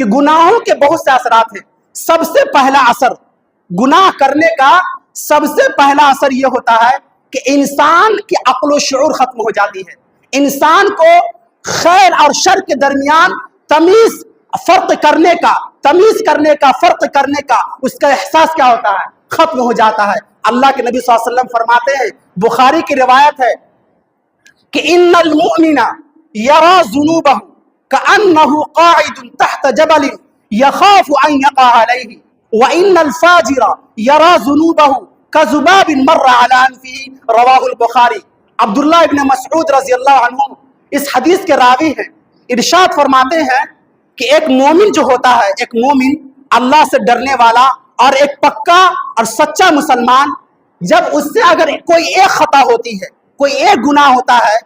کہ گناہوں کے بہت سے اثرات ہیں. سب سے پہلا اثر گناہ کرنے کا سب سے پہلا اثر یہ ہوتا ہے کہ انسان کی عقل و شعور ختم ہو جاتی ہے. انسان کو خیر اور شر کے درمیان تمیز کرنے کا فرق کرنے کا اس کا احساس کیا ہوتا ہے؟ ختم ہو جاتا ہے. اللہ کے نبی صلی اللہ علیہ وسلم فرماتے ہیں، بخاری کی روایت ہے کہ ان المؤمن یرا ذنوبہ کأنہ قاعد تحت جبل یخاف ان یقع علیہ وان الفاجر یرا ذنوبہ کذباب مر علی انفہ، رواہ البخاری. عبداللہ ابن مسعود رضی اللہ عنہ اس حدیث کے راوی ہیں. ارشاد فرماتے ہیں کہ ایک مومن جو ہوتا ہے، ایک مومن اللہ سے ڈرنے والا اور ایک پکا اور سچا مسلمان، جب اس سے اگر کوئی ایک خطا ہوتی ہے، کوئی ایک گناہ ہوتا ہے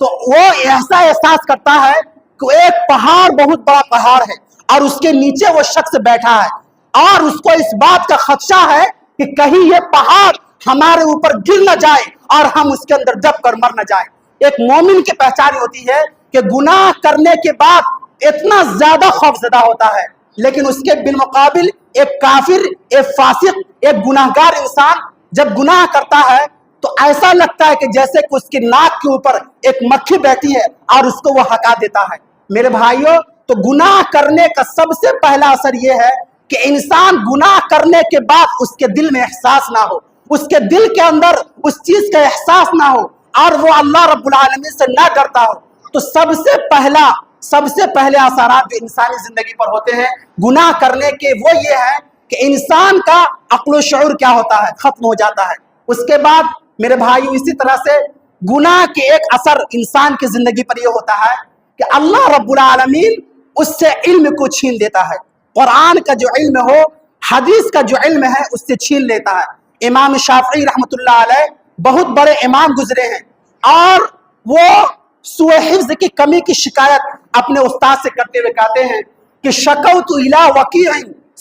تو وہ ایسا احساس کرتا ہے کہ ایک پہاڑ بہت بڑا پہاڑ ہے اور اس کے نیچے وہ شخص بیٹھا ہے اور اس کو اس بات کا خدشہ ہے کہ کہیں یہ پہاڑ ہمارے اوپر گر نہ جائے اور ہم اس کے اندر دب کر مر نہ جائیں. ایک مومن کی پہچان ہوتی ہے کہ گناہ کرنے کے بعد اتنا زیادہ خوف زدہ ہوتا ہے، لیکن اس کے بالمقابل ایک کافر، ایک فاسق، ایک گناہگار انسان جب گناہ کرتا ہے تو ایسا لگتا ہے کہ جیسے کہ اس کی ناک کے اوپر ایک مکھی بیٹھی ہے اور اس کو وہ ہٹا دیتا ہے. میرے بھائیوں، تو گناہ کرنے کا سب سے پہلا اثر یہ ہے کہ انسان گناہ کرنے کے بعد اس کے دل میں احساس نہ ہو، اس کے دل کے اندر اس چیز کا احساس نہ ہو اور وہ اللہ رب العالمین سے نہ ڈرتا ہو. تو سب سے پہلے اثرات جو انسانی زندگی پر ہوتے ہیں گناہ کرنے کے، وہ یہ ہے کہ انسان کا عقل و شعور کیا ہوتا ہے؟ ختم ہو جاتا ہے. اس کے بعد میرے بھائیو، اسی طرح سے گناہ کے ایک اثر انسان کی زندگی پر یہ ہوتا ہے کہ اللہ رب العالمین اس سے علم کو چھین دیتا ہے. قرآن کا جو علم ہو، حدیث کا جو علم ہے، اس سے چھین لیتا ہے. امام شافعی رحمۃ اللہ علیہ بہت بڑے امام گزرے ہیں اور وہ سوء حفظ کی کمی کی شکایت اپنے استاد سے کرتے ہوئے کہتے ہیں کہ شکوت الی وکیع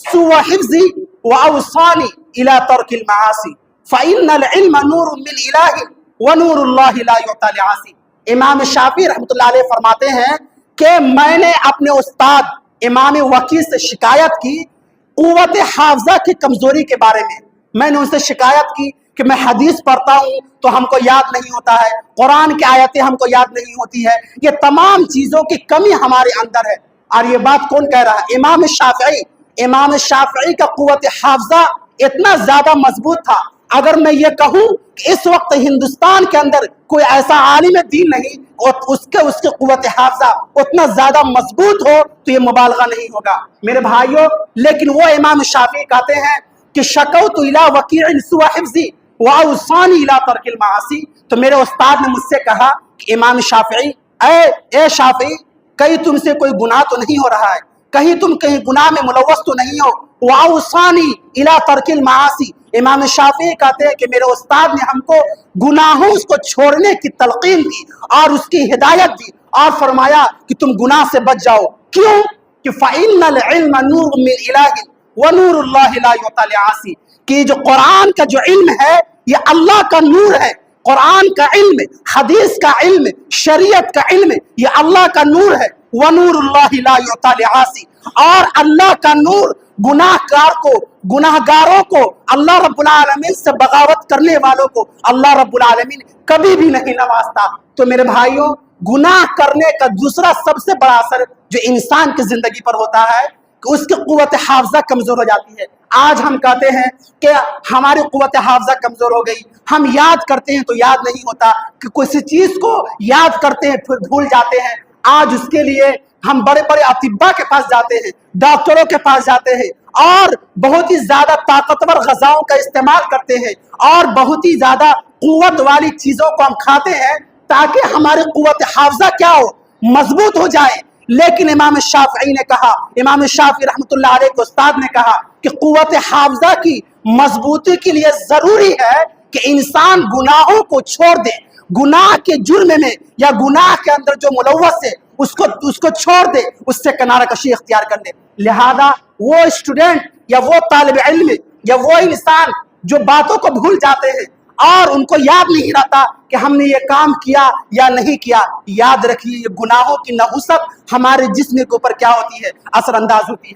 سوء حفظی واوصانی الی ترک المعاصی فإن العلم نور من الہ ونور اللہ لا یعطی لعاصی. امام شافعی رحمۃ اللہ علیہ فرماتے ہیں کہ میں نے اپنے استاد امام وکیع سے شکایت کی قوت حافظہ کی کمزوری کے بارے میں. میں نے ان سے شکایت کی کہ میں حدیث پڑھتا ہوں تو ہم کو یاد نہیں ہوتا ہے، قرآن کی آیتیں ہم کو یاد نہیں ہوتی ہے، یہ تمام چیزوں کی کمی ہمارے اندر ہے. اور یہ بات کون کہہ رہا ہے؟ امام شافعی کا قوت حافظہ اتنا زیادہ مضبوط تھا. اگر میں یہ کہوں کہ اس وقت ہندوستان کے اندر کوئی ایسا عالم دین نہیں اور اس کے قوت حافظہ اتنا زیادہ مضبوط ہو تو یہ مبالغہ نہیں ہوگا میرے بھائیوں. لیکن وہ امام شافعی کہتے ہیں کہ شکوت الی وکیع سوء حفظی واوصانی الی ترک المعاصی. تو میرے استاد نے مجھ سے کہا کہ امام شافعی، اے شافعی، کہیں تم سے کوئی گناہ تو نہیں ہو رہا ہے، کہیں تم گناہ میں ملوث تو نہیں ہو؟ واوصانی الی ترک المعاصی. امام شافعی کہتے ہیں کہ میرے استاد نے ہم کو گناہوں کو چھوڑنے کی تلقین دی اور اس کی ہدایت دی اور فرمایا کہ تم گناہ سے بچ جاؤ. کیوں؟ کہ فإن العلم نور من الہ ونور اللہ لا یعطی لعاصی. کہ جو قرآن کا جو علم ہے یہ اللہ کا نور ہے. قرآن کا علم، حدیث کا علم، شریعت کا علم یہ اللہ کا نور ہے. ونور اللہ لا یعطی لعاصی. اور اللہ کا نور گناہگاروں کو، اللہ رب العالمین سے بغاوت کرنے والوں کو اللہ رب العالمین کبھی بھی نہیں نوازتا. تو میرے بھائیوں، گناہ کرنے کا دوسرا سب سے بڑا اثر جو انسان کی زندگی پر ہوتا ہے کہ اس کی قوت حافظہ کمزور ہو جاتی ہے. آج ہم کہتے ہیں کہ ہماری قوت حافظہ کمزور ہو گئی، ہم یاد کرتے ہیں تو یاد نہیں ہوتا، کہ کسی چیز کو یاد کرتے ہیں پھر بھول جاتے ہیں. آج اس کے لیے ہم بڑے بڑے اطباء کے پاس جاتے ہیں، ڈاکٹروں کے پاس جاتے ہیں اور بہت ہی زیادہ طاقتور غذاؤں کا استعمال کرتے ہیں اور بہت ہی زیادہ قوت والی چیزوں کو ہم کھاتے ہیں تاکہ ہماری قوت حافظہ کیا ہو؟ مضبوط ہو جائے. لیکن امام شافعی نے کہا، امام شافعی رحمۃ اللہ علیہ کے استاد نے کہا کہ قوت حافظہ کی مضبوطی کے لیے ضروری ہے کہ انسان گناہوں کو چھوڑ دے. گناہ کے جرم میں یا گناہ کے اندر جو ملوث ہے اس کو چھوڑ دے، اس سے کنارہ کشی اختیار کر لے. لہذا وہ اسٹوڈنٹ یا وہ طالب علم یا وہ انسان جو باتوں کو بھول جاتے ہیں اور ان کو یاد نہیں رہتا کہ ہم نے یہ کام کیا یا نہیں کیا. یاد رکھیے یہ گناہوں کی نحوست ہمارے جسم کے اوپر کیا ہوتی ہے؟ اثر انداز ہوتی ہے.